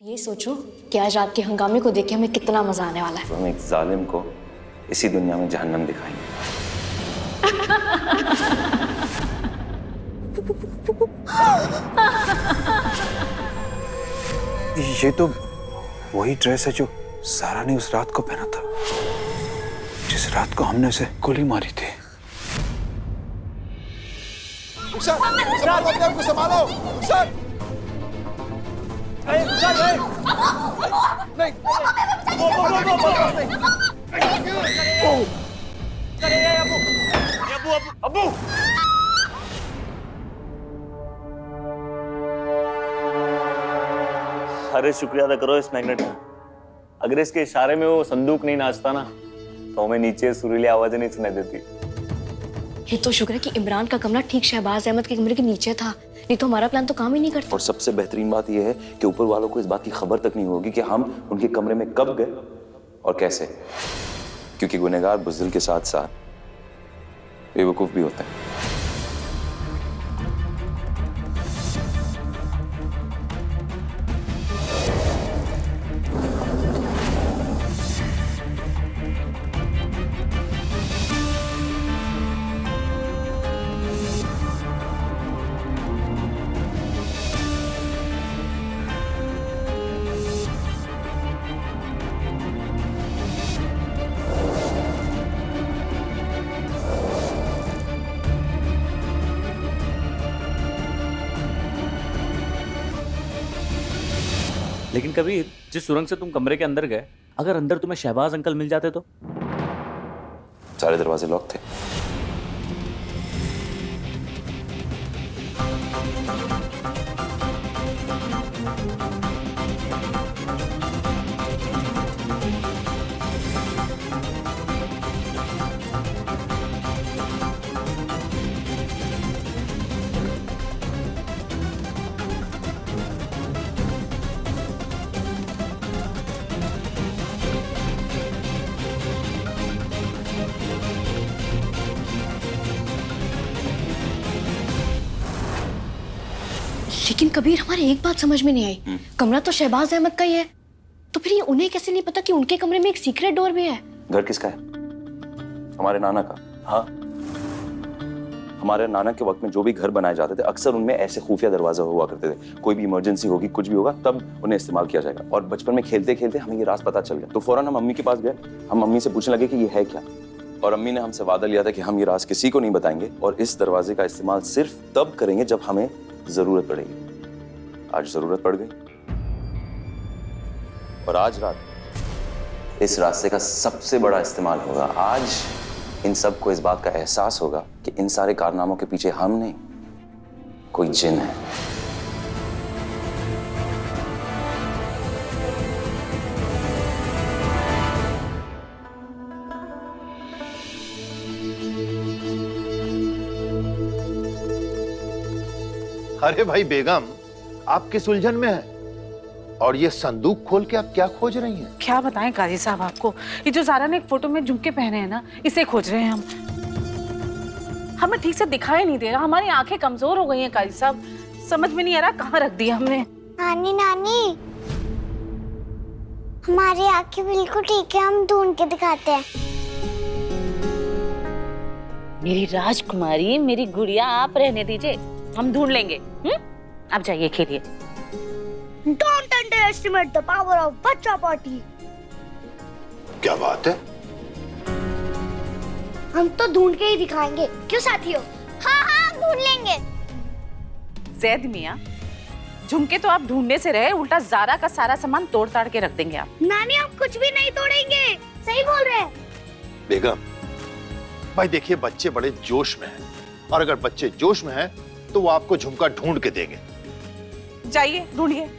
ये सोचो कि आज रात के हंगामे को देख के हमें कितना मजा आने वाला है। तो हम एक जालिम को इसी दुनिया में जहन्नम दिखाएंगे। ये तो वही ड्रेस है जो सारा ने उस रात को पहना था, जिस रात को हमने उसे गोली मारी थी। अपने आप को संभालो। अबू अरे शुक्रिया अदा करो इस मैग्नेट का। अगर इसके इशारे में वो संदूक नहीं नाचता ना तो हमें नीचे सुरीली आवाजें नहीं सुनाई देती। ये तो शुक्र है कि इमरान का कमरा ठीक शहबाज अहमद के कमरे के नीचे था, नहीं तो हमारा प्लान तो काम ही नहीं करता। और सबसे बेहतरीन बात यह है कि ऊपर वालों को इस बात की खबर तक नहीं होगी कि हम उनके कमरे में कब गए और कैसे, क्योंकि गुनहगार बुज़दिल के साथ साथ बेवकूफ भी होते हैं। लेकिन कबीर, जिस सुरंग से तुम कमरे के अंदर गए, अगर अंदर तुम्हें शहबाज अंकल मिल जाते तो? सारे दरवाजे लॉक थे। लेकिन कबीर, हमारे एक बात समझ में नहीं आई, कमरा तो शहबाज अहमद का ही है, तो फिर ये उन्हें कैसे नहीं पता कि उनके कमरे में एक सीक्रेट डोर भी है? घर किसका है? हमारे नाना का। हाँ, हमारे नाना के वक्त में जो भी घर बनाए जाते थे अक्सर उनमें ऐसे खुफिया दरवाजा हुआ करते थे। कोई भी इमरजेंसी होगी, कुछ भी होगा, तब उन्हें इस्तेमाल किया जाएगा। और बचपन में खेलते खेलते हमें ये राज पता चल गया, तो फौरन हम अम्मी के पास गए। हम अम्मी से पूछने लगे कि ये है क्या, और अम्मी ने हमसे वादा लिया था कि हम ये राज किसी को नहीं बताएंगे और इस दरवाजे का इस्तेमाल सिर्फ तब करेंगे जब हमें जरूरत पड़ेगी। आज जरूरत पड़ गई और आज रात इस रास्ते का सबसे बड़ा इस्तेमाल होगा। आज इन सबको इस बात का एहसास होगा कि इन सारे कारनामों के पीछे हम नहीं, कोई जिन है। अरे भाई बेगम, आप किस उलझन में है? और ये संदूक खोल के आप क्या खोज रही हैं? क्या बताएं काजी साहब आपको, ये जो ज़ारा ने एक फोटो में झुमके पहने हैं ना, इसे खोज रहे हैं हम। हमें ठीक से दिखाई नहीं दे रहा, हमारी आंखें कमजोर हो गई हैं काजी साहब, समझ में नहीं आ रहा कहाँ रख दिया हमने। नानी नानी, हमारी आंखें बिल्कुल ठीक है, हम ढूंढ के दिखाते हैं। मेरी राजकुमारी, मेरी गुड़िया, आप रहने दीजिए, हम ढूंढ लेंगे। अब जाइए खेलिए। Don't underestimate the power of बच्चा पार्टी। क्या बात है? हम तो ढूंढ के ही दिखाएंगे, क्यों साथियों? हाँ हाँ, ढूंढ लेंगे। जैद मियाँ, झुमके तो आप ढूंढने से रहे, उल्टा ज़ारा का सारा सामान तोड़ ताड़ के रख देंगे आप। नानी, हम कुछ भी नहीं तोड़ेंगे, सही बोल रहे हैं। बेगम, भाई देखिए, बच्चे बड़े जोश में हैं, और अगर बच्चे जोश में हैं तो वो आपको झुमका ढूंढ के देंगे। जाइए ढूंढिए।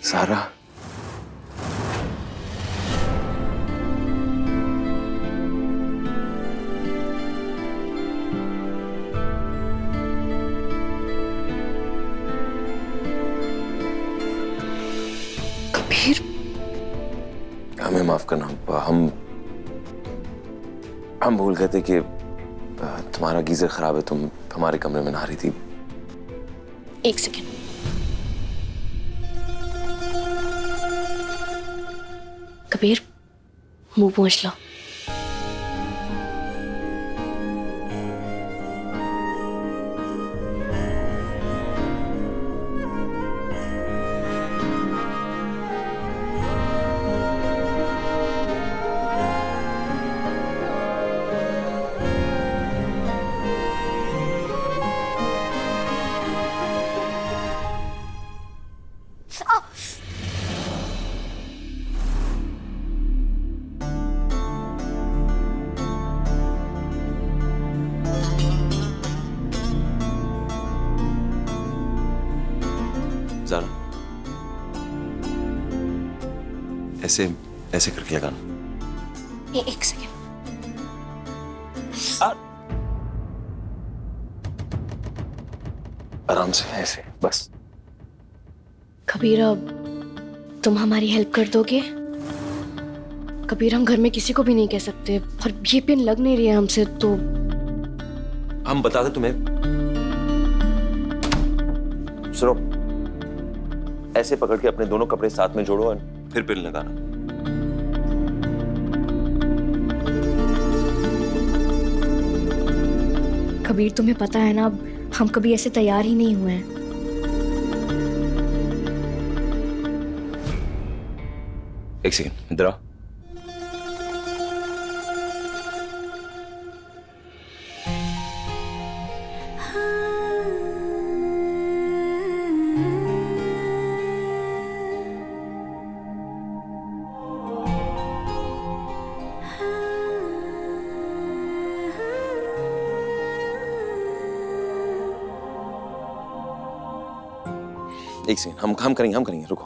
सारा कबीर, हमें माफ करना। हम भूल गए थे कि तुम्हारा गीजर खराब है, तुम हमारे कमरे में नहा रही थी। एक सेकेंड। कबीर, मुंह पोंछ लो। ज़ारा, ऐसे ऐसे करके लगाना। एक सेकेंड। आराम से, ऐसे बस। कबीर, अब तुम हमारी हेल्प कर दोगे? कबीर, हम घर में किसी को भी नहीं कह सकते, और ये पिन लग नहीं रही है हमसे, तो हम बता दें तुम्हें। सुनो, ऐसे पकड़ के अपने दोनों कपड़े साथ में जोड़ो और फिर पिन लगाना। कबीर, तुम्हें पता है ना, हम कभी ऐसे तैयार ही नहीं हुए हैं। एक सेकंड, इधर आओ। एक सेकंड, हम करेंगे, रुको।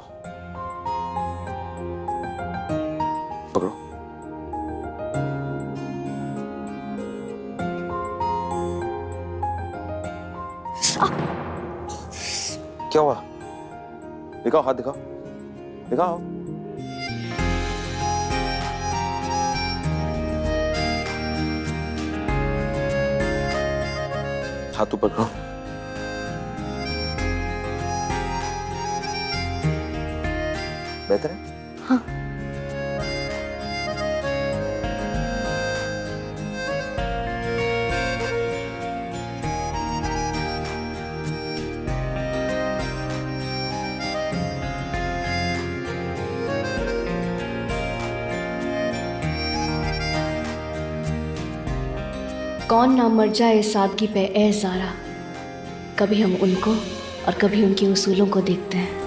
पकड़ो। क्या हुआ? दिखाओ, हाथ दिखाओ, दिखाओ। हाथ ऊपर करो। बेहतर है? हाँ। कौन ना मर जाए सादगी पे ए ज़ारा, कभी हम उनको और कभी उनके उसूलों को देखते हैं।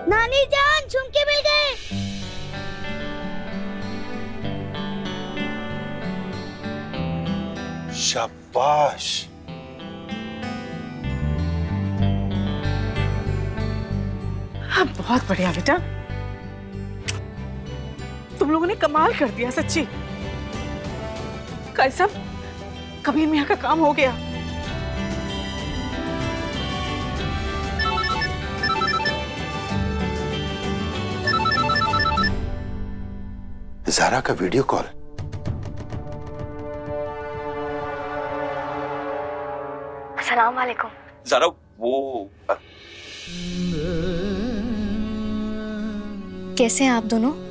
नानी जान, झुमके मिल गए। शाबाश। हाँ, बहुत बढ़िया बेटा, तुम लोगों ने कमाल कर दिया सच्ची। काई साहब, कबीर मियाँ का काम हो गया। ज़ारा का वीडियो कॉल। अस्सलाम वालेकुम। ज़ारा, वो कैसे हैं आप दोनों?